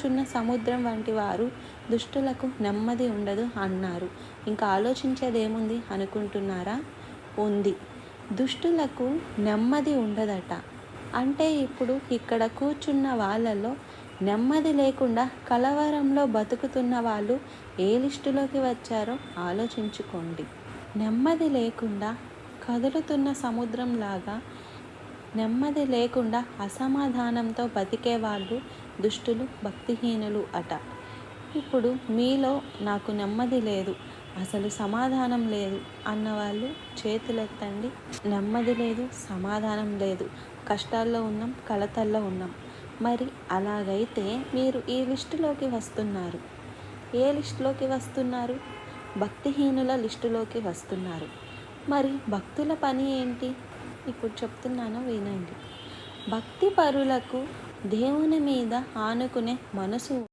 కదులుచున్న సముద్రం వంటి వారు, దుష్టులకు నెమ్మది ఉండదు అన్నారు. ఇంకా ఆలోచించేదేముంది అనుకుంటున్నారా? ఉంది. దుష్టులకు నెమ్మది ఉండదట. అంటే ఇప్పుడు ఇక్కడ కూర్చున్న వాళ్ళలో నెమ్మది లేకుండా కలవరంలో బతుకుతున్న వాళ్ళు ఏ లిస్టులోకి వచ్చారో ఆలోచించుకోండి. నెమ్మది లేకుండా కదులుతున్న సముద్రంలాగా, నెమ్మది లేకుండా అసమాధానంతో బతికే వాళ్ళు దుష్టులు, భక్తిహీనులు అట. ఇప్పుడు మీలో నాకు నెమ్మది లేదు, అసలు సమాధానం లేదు అన్నవాళ్ళు చేతులెత్తండి. నెమ్మది లేదు, సమాధానం లేదు, కష్టాల్లో ఉన్నాం, కలతల్లో ఉన్నాం. మరి అలాగైతే మీరు ఈ లిస్టులోకి వస్తున్నారు. ఏ లిస్టులోకి వస్తున్నారు? భక్తిహీనుల లిస్టులోకి వస్తున్నారు. మరి భక్తుల పని ఏంటి? ఇప్పుడు చెప్తున్నాను వినండి. భక్తి పరులకు దేవుని మీద ఆనుకునే మనసు